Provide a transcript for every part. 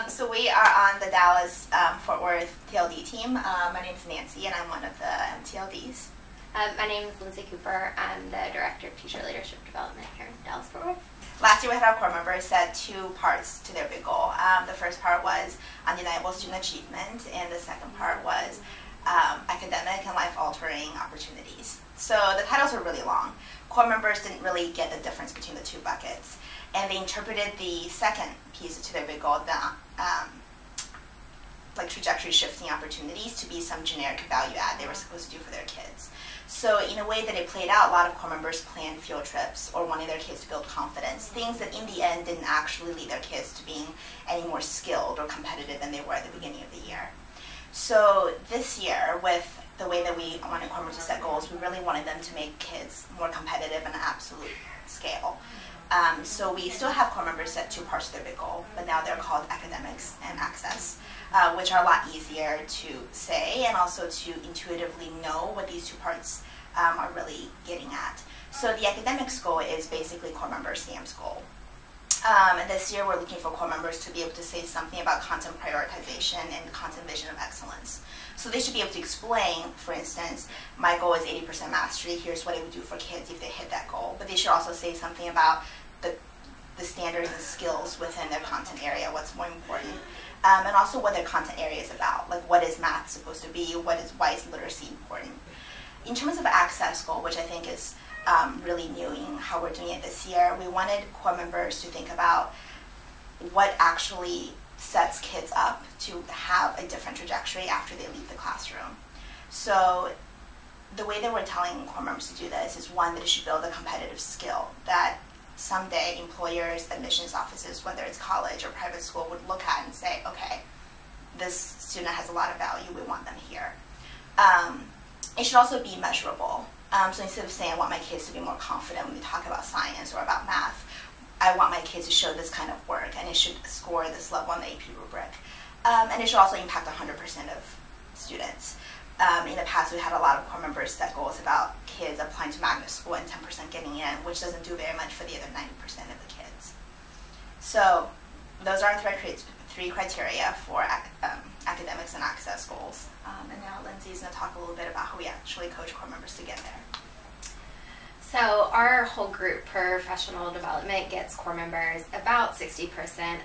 So we are on the Dallas Fort Worth TLD team. My name is Nancy and I'm one of the TLDs. My name is Lindsey Cooper. I'm the Director of Teacher Leadership Development here in Dallas Fort Worth. Last year we had our core members set 2 parts to their big goal. The first part was undeniable student achievement and the second part was academic and life-altering opportunities. So the titles were really long. Core members didn't really get the difference between the 2 buckets. And they interpreted the second piece to their big goal, the like trajectory shifting opportunities, to be some generic value add they were supposed to do for their kids. So in a way that it played out, a lot of core members planned field trips or wanted their kids to build confidence, things that in the end didn't actually lead their kids to being any more skilled or competitive than they were at the beginning of the year. So this year, with the way that we wanted core members to set goals, we really wanted them to make kids more competitive on an absolute scale. So we still have core members set 2 parts of their big goal, but now they're called academics and access, which are a lot easier to say and also to intuitively know what these 2 parts are really getting at. So the academics goal is basically core member Sam's goal. And this year we're looking for core members to be able to say something about content prioritization and content vision of excellence. So they should be able to explain, for instance, my goal is 80% mastery, here's what it would do for kids if they hit that goal. But they should also say something about the standards and skills within their content area, what's more important, and also what their content area is about, like what is math supposed to be, why is literacy important. In terms of the access goal, which I think is really new in how we're doing it this year, we wanted core members to think about what actually sets kids up to have a different trajectory after they leave the classroom. So the way that we're telling core members to do this is, one, that it should build a competitive skill that someday employers, admissions offices, whether it's college or private school, would look at and say, okay, this student has a lot of value, we want them here. It should also be measurable. So instead of saying I want my kids to be more confident when we talk about science or about math, I want my kids to show this kind of work and it should score this level on the AP rubric. And it should also impact 100% of students. In the past, we had a lot of core members set goals about kids applying to magnet school and 10% getting in, which doesn't do very much for the other 90% of the kids. So those are our 3 criteria for academics and access goals. And now Lindsay's going to talk a little bit about how we actually coach core members to get there. So our whole group, professional development, gets core members about 60%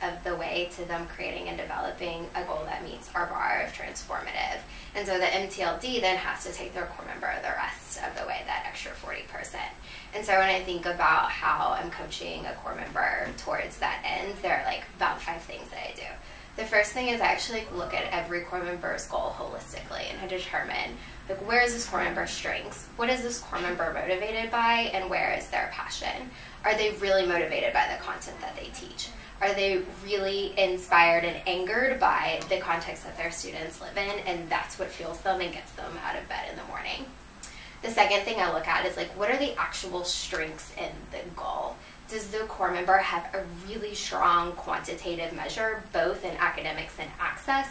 of the way to them creating and developing a goal that meets our bar of transformative. And so the MTLD then has to take their core member the rest of the way, that extra 40%. And so when I think about how I'm coaching a core member towards that end, there are like about 5 things that I do. The first thing is I actually look at every core member's goal holistically and I determine, like, where is this core member's strengths? What is this core member motivated by, and where is their passion? Are they really motivated by the content that they teach? Are they really inspired and angered by the context that their students live in, and that's what fuels them and gets them out of bed in the morning? The second thing I look at is, like, what are the actual strengths in the goal? Does the core member have a really strong quantitative measure, both in academics and access?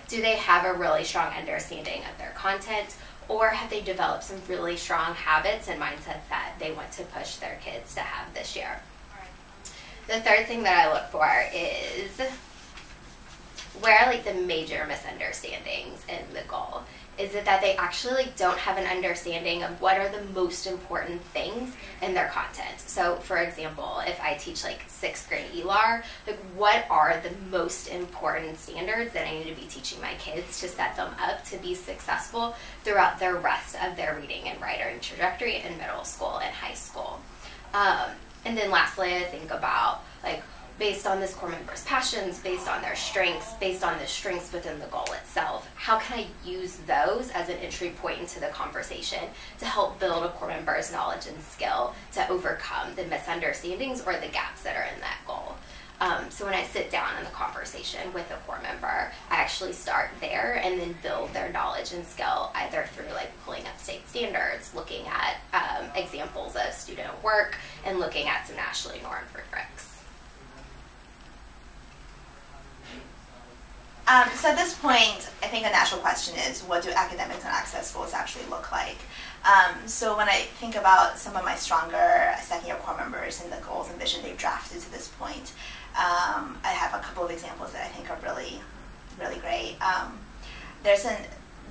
Do they have a really strong understanding of their content, or have they developed some really strong habits and mindsets that they want to push their kids to have this year? The third thing that I look for is, where are like the major misunderstandings in the goal? Is it that they actually don't have an understanding of what are the most important things in their content? So for example, if I teach like 6th grade ELAR, like what are the most important standards that I need to be teaching my kids to set them up to be successful throughout the rest of their reading and writing trajectory in middle school and high school? And then lastly, I think about, like, based on this core member's passions, based on their strengths, based on the strengths within the goal itself, how can I use those as an entry point into the conversation to help build a core member's knowledge and skill to overcome the misunderstandings or the gaps that are in that goal? So when I sit down in the conversation with a core member, I actually start there and then build their knowledge and skill either through like pulling up state standards, looking at examples of student work, and looking at some nationally normed rubrics. So at this point, I think a natural question is, what do academics and access goals actually look like? So when I think about some of my stronger second-year core members and the goals and vision they've drafted to this point, I have a couple of examples that I think are really, really great.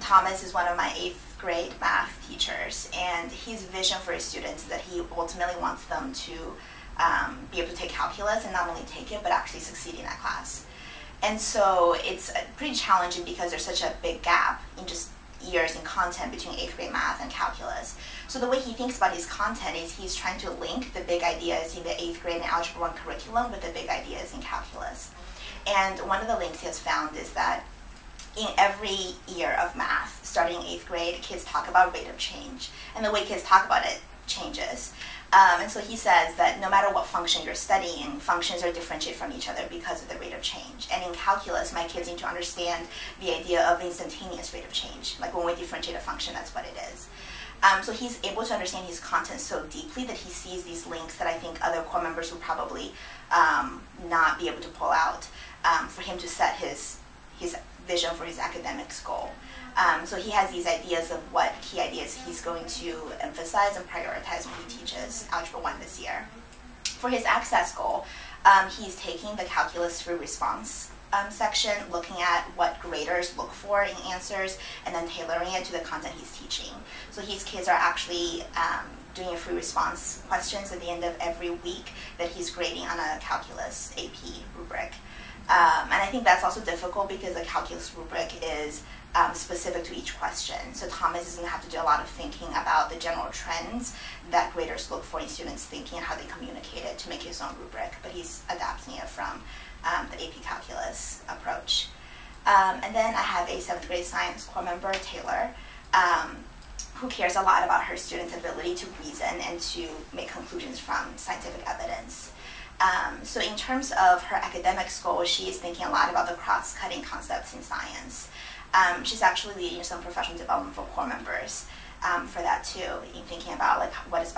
Thomas is one of my 8th grade math teachers, and his vision for his students is that he ultimately wants them to be able to take calculus and not only take it, but actually succeed in that class. And so it's pretty challenging because there's such a big gap in just years in content between 8th grade math and calculus. So the way he thinks about his content is he's trying to link the big ideas in the 8th grade and Algebra 1 curriculum with the big ideas in calculus. And one of the links he has found is that in every year of math, starting in 8th grade, kids talk about rate of change. And the way kids talk about it changes. And so he says that no matter what function you're studying, functions are differentiated from each other because of the rate of change. And in calculus, my kids need to understand the idea of instantaneous rate of change. Like when we differentiate a function, that's what it is. So he's able to understand his content so deeply that he sees these links that I think other core members would probably not be able to pull out for him to set his vision for his academics goal. So he has these ideas of what key ideas he's going to emphasize and prioritize when he teaches Algebra 1 this year. For his access goal, he's taking the calculus free response section, looking at what graders look for in answers, and then tailoring it to the content he's teaching. So his kids are actually doing a free response questions at the end of every week that he's grading on a calculus AP rubric. And I think that's also difficult because the calculus rubric is specific to each question. So Thomas is going to have to do a lot of thinking about the general trends that graders look for in students' thinking and how they communicate it to make his own rubric, but he's adapting it from the AP Calculus approach. And then I have a 7th grade science core member, Taylor, who cares a lot about her students' ability to reason and to make conclusions from scientific evidence. So in terms of her academics goals, she is thinking a lot about the cross-cutting concepts in science. She's actually leading some professional development for core members for that too, in thinking about like what is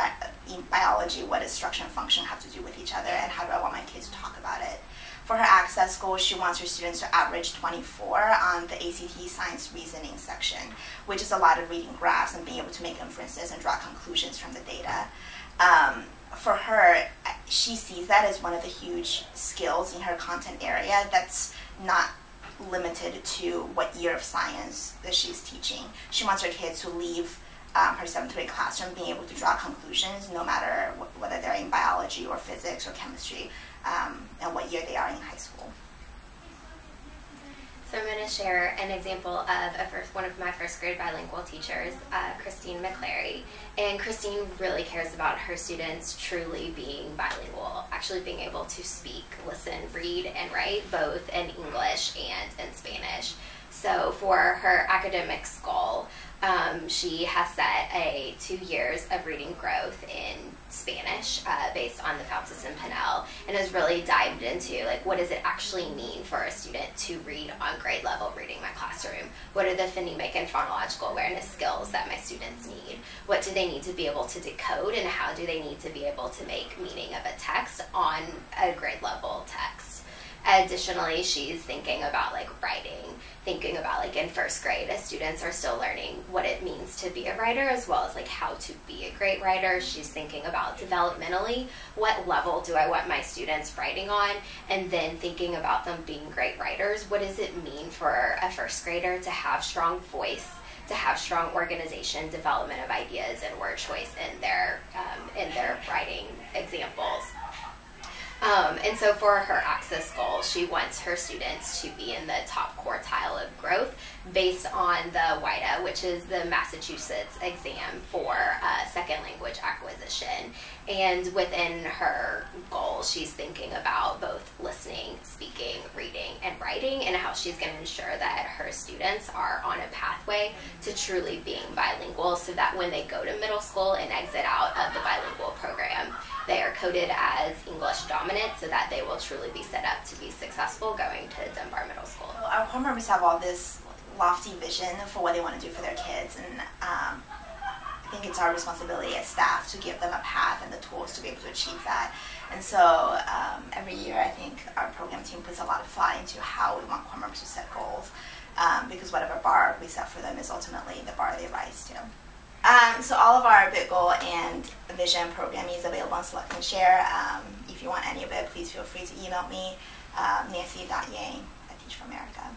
in biology, what does structure and function have to do with each other, and how do I want my kids to talk about it. For her access goals, she wants her students to average 24 on the ACT science reasoning section, which is a lot of reading graphs and being able to make inferences and draw conclusions from the data. For her, she sees that as one of the huge skills in her content area that's not limited to what year of science that she's teaching. She wants her kids to leave her 7th grade classroom being able to draw conclusions no matter whether they're in biology or physics or chemistry and what year they are in high school. So I'm going to share an example of one of my 1st grade bilingual teachers, Christine McClary. And Christine really cares about her students truly being bilingual, actually being able to speak, listen, read, and write both in English and in Spanish. So for her academics goal, she has set a 2 years of reading growth in Spanish based on the Fountas and Pinnell, and has really dived into like what does it actually mean for a student to read on grade level reading my classroom? What are the phonemic and phonological awareness skills that my students need? What do they need to be able to decode, and how do they need to be able to make meaning of a text on a grade level text? Additionally, she's thinking about like writing, thinking about like in 1st grade as students are still learning what it means to be a writer as well as like how to be a great writer. She's thinking about developmentally, what level do I want my students writing on, and then thinking about them being great writers. What does it mean for a 1st grader to have strong voice, to have strong organization, development of ideas, and word choice in their writing examples. And so for her access goal, she wants her students to be in the top quartile of growth based on the WIDA, which is the Massachusetts exam for second language acquisition. And within her goal, she's thinking about both listening, speaking, reading, and writing, and how she's going to ensure that her students are on a pathway to truly being bilingual so that when they go to middle school and exit out of the bilingual program, they are coded as English dominant so that they will truly be set up to be successful going to Dunbar Middle School. Our core members have all this lofty vision for what they want to do for their kids, and I think it's our responsibility as staff to give them a path and the tools to be able to achieve that. And so every year I think our program team puts a lot of thought into how we want core members to set goals, because whatever bar we set for them is ultimately the bar they rise to. So all of our Big Goal and Vision programming is available on Select and Share. If you want any of it, please feel free to email me, nancy.yang@teachforamerica.